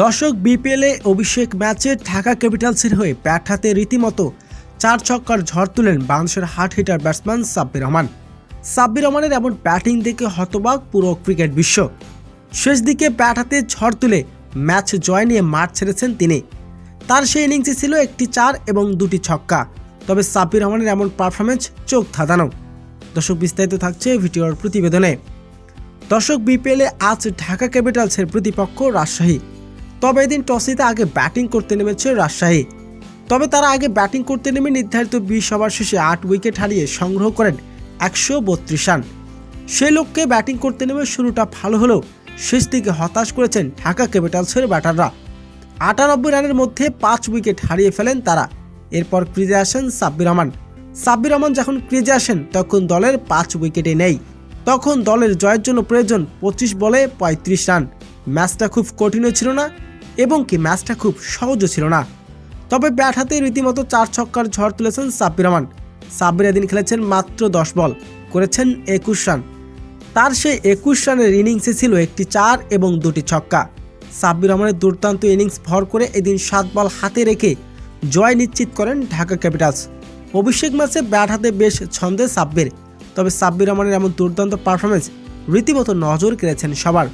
দর্শক বিপিএলে অভিষেক ম্যাচে ঢাকা ক্যাপিটালসের হয়ে ব্যাট হাতে রীতিমতো 4 ছক্কার ঝড় তুলেন বাংলাদেশের hard hitter batsman Sabbir Rahman. Sabbir রহমানের এমন ব্যাটিং দেখে হতবাক পুরো ক্রিকেট বিশ্ব। শেষ দিকে ব্যাট হাতে ঝড় তুলে ম্যাচ জয় নিয়ে মাঠ ছেড়েছেন তিনি। তার সেই ইনিংসে ছিল একটি 4 এবং 2টি ছক্কা। তবে সাব্বির রহমানের এমন পারফরমেন্স চোখ ধাঁধানো। দর্শক বিস্তারিত থাকছে ভিডিওর প্রতিবেদনে। দর্শক বিপিএলে আজ ঢাকা ক্যাপিটালসের প্রতিপক্ষ রাজশাহী। তবে এদিন টস জিতে আগে ব্যাটিং করতে নেমেছে রাজশাহী। তবে তারা আগে ব্যাটিং করতে নেমে নির্ধারিত 20 ওভার শেষে 8 উইকেট হারিয়ে সংগ্রহ করেন 132 রান। সেই লক্ষ্যে ব্যাটিং করতে নেমে শুরুটা ভালো হলেও শেষ দিকে হতাশ করেছেন ঢাকা ক্যাপিটালসের ব্যাটাররা। 98 রানের মধ্যে 5 উইকেট হারিয়ে ফেলেন তারা। এরপর ক্রিজে আসেন সাব্বির রহমান। সাব্বির রহমান যখন ক্রিজে আসেন তখন দলের 5 উইকেটে নেই। তখন দলের জয়ের জন্য প্রয়োজন 25 বলে 35 রান। ম্যাচটা খুব কঠিনও ছিল না এবং ম্যাচটা খুব সহজও ছিল না। তবে ব্যাট হাতে রীতিমতো 4 ছক্কার ঝড় তুলেছেন সাব্বির রহমান। সাব্বির এদিন খেলেছেন মাত্র 10 বল, করেছেন 21 রান। তার সেই 21 রানের ইনিংসে ছিল একটি 4 এবং 2টি ছক্কা। সাব্বির রহমানের দুর্দান্ত ইনিংস ভর করে এদিন 7 বল হাতে রেখে জয় নিশ্চিত করেন ঢাকা ক্যাপিটালস। অভিষেক ম্যাচে ব্যাট হাতে বেশ ছন্দে সাব্বির। তবে সাব্বির রহমানের এমন দুর্দান্ত পারফরমেন্স রীতিমতো নজর কেড়েছেন সবার।